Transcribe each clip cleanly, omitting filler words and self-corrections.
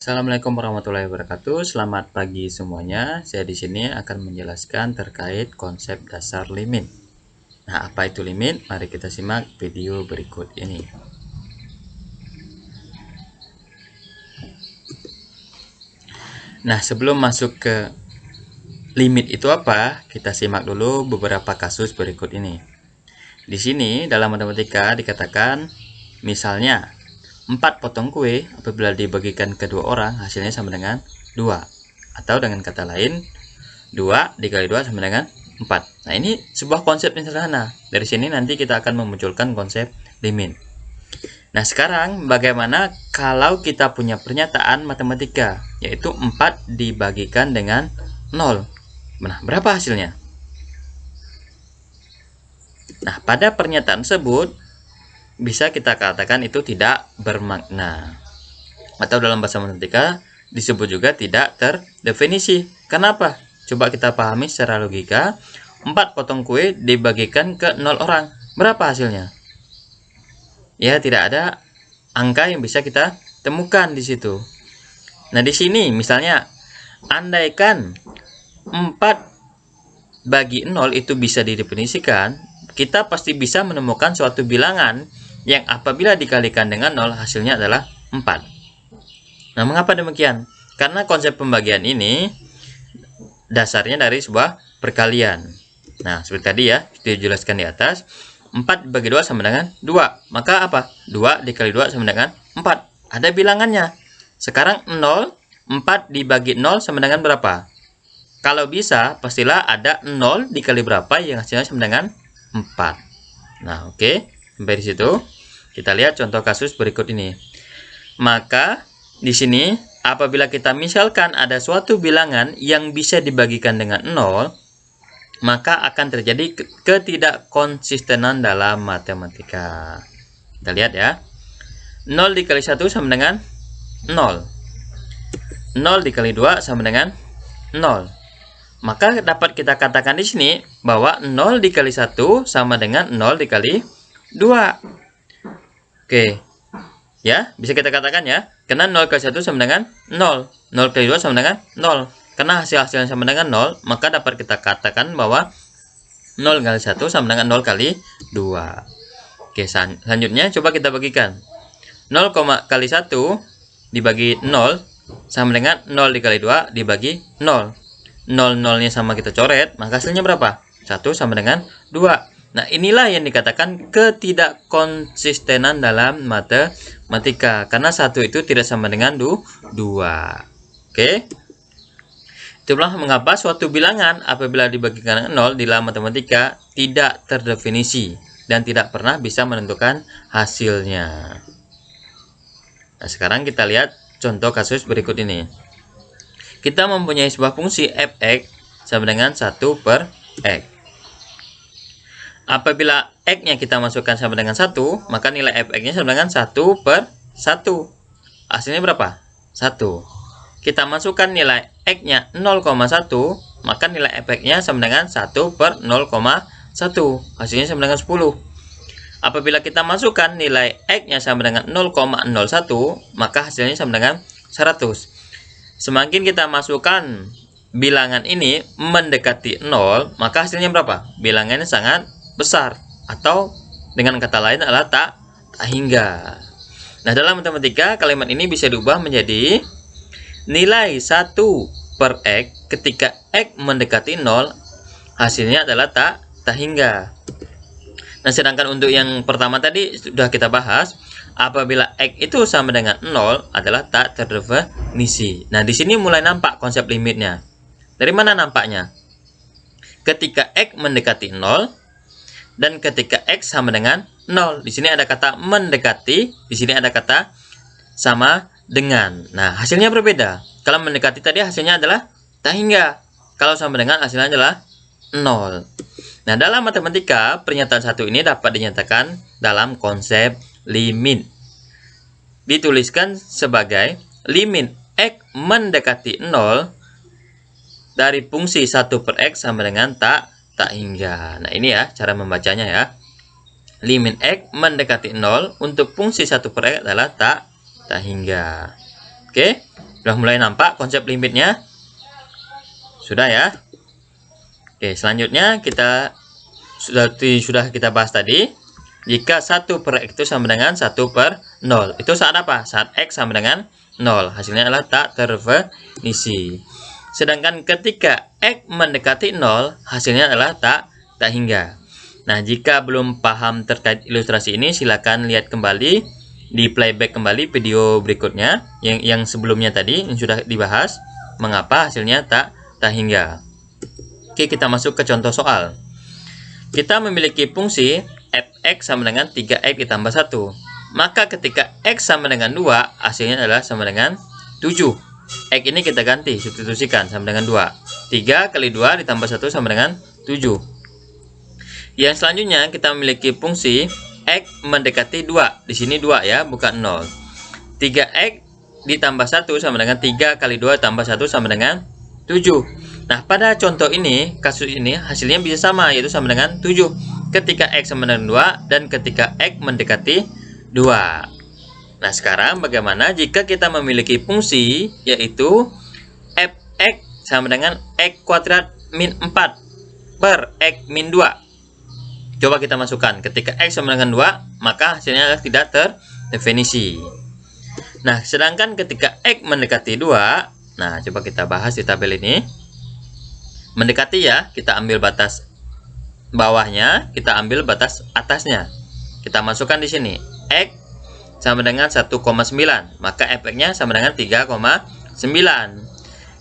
Assalamualaikum warahmatullahi wabarakatuh. Selamat pagi semuanya. Saya di sini akan menjelaskan terkait konsep dasar limit. Nah, apa itu limit? Mari kita simak video berikut ini. Nah, sebelum masuk ke limit itu apa, kita simak dulu beberapa kasus berikut ini. Di sini dalam matematika dikatakan misalnya 4 potong kue apabila dibagikan ke 2 orang hasilnya sama dengan 2. Atau dengan kata lain 2 dikali 2 sama dengan 4. Nah, ini sebuah konsep yang sederhana. Dari sini nanti kita akan memunculkan konsep limit. Nah, sekarang bagaimana kalau kita punya pernyataan matematika, yaitu 4 dibagikan dengan 0. Nah, berapa hasilnya? Nah, pada pernyataan tersebut bisa kita katakan itu tidak bermakna. Atau dalam bahasa matematika disebut juga tidak terdefinisi. Kenapa? Coba kita pahami secara logika. 4 potong kue dibagikan ke 0 orang. Berapa hasilnya? Ya, tidak ada angka yang bisa kita temukan di situ. Nah, di sini misalnya andaikan 4 bagi 0 itu bisa didefinisikan, kita pasti bisa menemukan suatu bilangan yang apabila dikalikan dengan 0 hasilnya adalah 4. Nah, mengapa demikian? Karena konsep pembagian ini dasarnya dari sebuah perkalian. Nah, seperti tadi ya, dijelaskan di atas, 4 bagi 2 sama dengan 2. Maka apa? 2 dikali 2 sama dengan 4. Ada bilangannya. Sekarang 0, 4 dibagi 0 sama dengan berapa? Kalau bisa, pastilah ada 0 dikali berapa yang hasilnya sama dengan 4. Nah, oke. Sampai di situ. Kita lihat contoh kasus berikut ini. Maka di sini apabila kita misalkan ada suatu bilangan yang bisa dibagikan dengan 0, maka akan terjadi ketidakkonsistenan dalam matematika. Kita lihat ya. 0 dikali 1 sama dengan 0. 0 dikali 2 sama dengan 0. Maka dapat kita katakan di sini bahwa 0 dikali 1 sama dengan 0 dikali 2. Oke. Ya, bisa kita katakan ya. Karena 0 kali 1 sama dengan 0. 0 kali 2 sama dengan 0. Karena hasil-hasilnya sama dengan 0, maka dapat kita katakan bahwa 0 kali 1 sama dengan 0 kali 2. Oke, selanjutnya coba kita bagikan. 0, kali 1 dibagi 0 sama dengan 0 dikali 2 dibagi 0. 0-0-nya sama kita coret, maka hasilnya berapa? 1 sama dengan 2. Nah, inilah yang dikatakan ketidakkonsistenan dalam matematika. Karena 1 itu tidak sama dengan 2. Oke? Itulah mengapa suatu bilangan apabila dibagikan dengan 0 di dalam matematika tidak terdefinisi dan tidak pernah bisa menentukan hasilnya. Nah, sekarang kita lihat contoh kasus berikut ini. Kita mempunyai sebuah fungsi f(x) sama dengan 1 per x. Apabila x-nya kita masukkan sama dengan 1, maka nilai f(x)-nya sama dengan 1 per 1. Hasilnya berapa? 1. Kita masukkan nilai x-nya 0,1, maka nilai f(x)-nya sama dengan 1 per 0,1. Hasilnya sama dengan 10. Apabila kita masukkan nilai x-nya sama dengan 0,01, maka hasilnya sama dengan 100. Semakin kita masukkan bilangan ini mendekati 0, maka hasilnya berapa? Bilangannya sangat besar, atau dengan kata lain adalah tak hingga. Nah, dalam matematika kalimat ini bisa diubah menjadi nilai 1 per x ketika x mendekati 0 hasilnya adalah tak hingga. Nah, sedangkan untuk yang pertama tadi sudah kita bahas, apabila x itu sama dengan 0 adalah tak terdefinisi. Nah, di sini mulai nampak konsep limitnya. Dari mana nampaknya? Ketika x mendekati 0 dan ketika x sama dengan 0. Di sini ada kata mendekati, di sini ada kata sama dengan. Nah, hasilnya berbeda. Kalau mendekati tadi hasilnya adalah tak hingga. Kalau sama dengan hasilnya adalah 0. Nah, dalam matematika, pernyataan satu ini dapat dinyatakan dalam konsep limit. Dituliskan sebagai limit x mendekati 0 dari fungsi 1 per x sama dengan tak hingga. Nah, ini ya cara membacanya ya. Limit x mendekati 0 untuk fungsi 1 per x adalah tak hingga. Oke, sudah mulai nampak konsep limitnya? Sudah ya? Oke, selanjutnya kita sudah kita bahas tadi. Jika 1/x itu sama dengan 1/0. Itu saat apa? Saat x sama dengan 0. Hasilnya adalah tak terdefinisi. Sedangkan ketika x mendekati 0, hasilnya adalah tak hingga. Nah, jika belum paham terkait ilustrasi ini, silakan lihat kembali di playback kembali video berikutnya yang sebelumnya tadi yang sudah dibahas mengapa hasilnya tak hingga. Oke, kita masuk ke contoh soal. Kita memiliki fungsi f(x) sama dengan 3x ditambah 1. Maka ketika x sama dengan 2, hasilnya adalah sama dengan 7. X ini kita ganti, substitusikan sama dengan 2. 3 kali 2 ditambah 1 sama dengan 7. Yang selanjutnya kita memiliki fungsi x mendekati 2. Di sini 2 ya, bukan 0. 3x ditambah 1 sama dengan 3 kali 2 tambah 1 sama dengan 7. Nah, pada contoh ini, kasus ini hasilnya bisa sama, yaitu sama dengan 7. Ketika x sama dengan 2 dan ketika x mendekati 2. Nah, sekarang bagaimana jika kita memiliki fungsi yaitu fx sama dengan x kuadrat min 4 per x min 2. Coba kita masukkan. Ketika x sama dengan 2, maka hasilnya adalah tidak terdefinisi. Nah, sedangkan ketika x mendekati 2, nah coba kita bahas di tabel ini. Mendekati ya, kita ambil batas bawahnya, kita ambil batas atasnya. Kita masukkan di sini. X sama dengan 1,9, maka fx-nya sama dengan 3,9.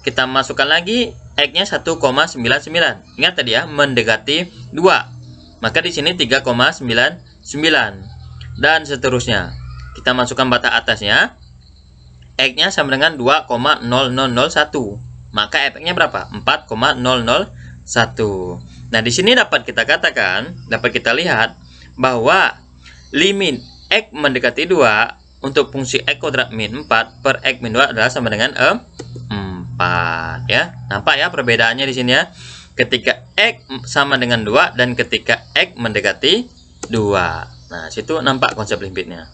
Kita masukkan lagi x-nya 1,99. Ingat tadi ya, mendekati 2. Maka di sini 3,99 dan seterusnya. Kita masukkan batas atasnya. X-nya sama dengan 2,0001. Maka efeknya berapa? 4,001. Nah, di sini dapat kita katakan, dapat kita lihat bahwa limit x mendekati 2 untuk fungsi x kuadrat min 4 per x min 2 adalah sama dengan 4 ya. Nampak ya perbedaannya di sini ya. Ketika x sama dengan 2 dan ketika x mendekati 2. Nah, situ nampak konsep limitnya.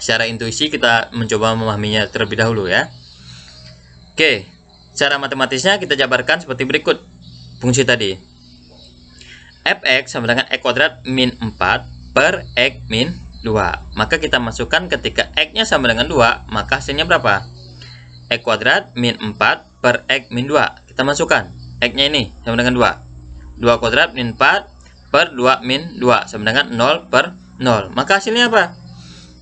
Secara intuisi kita mencoba memahaminya terlebih dahulu ya. Oke, cara matematisnya kita jabarkan seperti berikut. Fungsi tadi. Fx sama dengan x kuadrat min 4 per x min 2. Maka kita masukkan ketika x-nya sama dengan 2, maka hasilnya berapa? X kuadrat min 4 per x min 2. Kita masukkan. X-nya ini sama dengan 2. 2 kuadrat min 4 per 2 min 2 sama dengan 0 per 0. Maka hasilnya apa?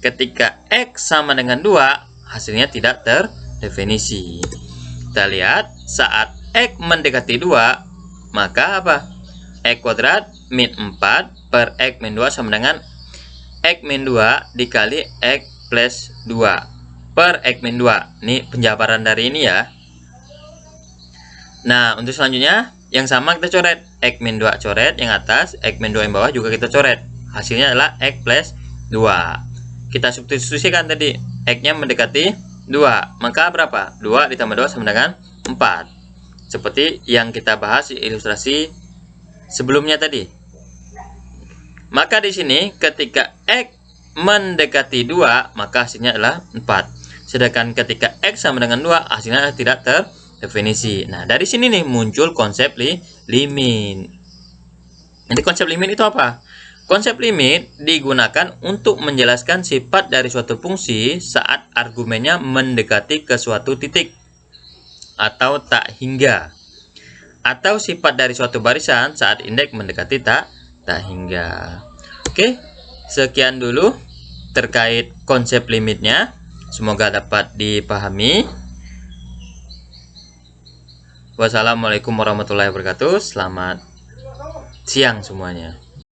Ketika x sama dengan 2, hasilnya tidak terdefinisi. Kita lihat saat x mendekati 2, maka apa? X kuadrat min 4 per x min 2 sama dengan x min 2 dikali x plus 2 per x min 2. Ini penjabaran dari ini ya. Nah, untuk selanjutnya yang sama kita coret. X min 2 coret yang atas, X min 2 yang bawah juga kita coret. Hasilnya adalah X plus 2. Kita substitusikan tadi. X-nya mendekati 2. Maka berapa? 2 ditambah 2 sama dengan 4. Seperti yang kita bahas di ilustrasi sebelumnya tadi. Maka di sini ketika X mendekati 2, maka hasilnya adalah 4. Sedangkan ketika X sama dengan 2, hasilnya tidak terdefinisi. Nah, dari sini nih muncul konsep limit. Jadi konsep limit itu apa? Konsep limit digunakan untuk menjelaskan sifat dari suatu fungsi saat argumennya mendekati ke suatu titik atau tak hingga, atau sifat dari suatu barisan saat indeks mendekati tak hingga. Oke, sekian dulu terkait konsep limitnya. Semoga dapat dipahami. Wassalamualaikum warahmatullahi wabarakatuh. Selamat siang semuanya.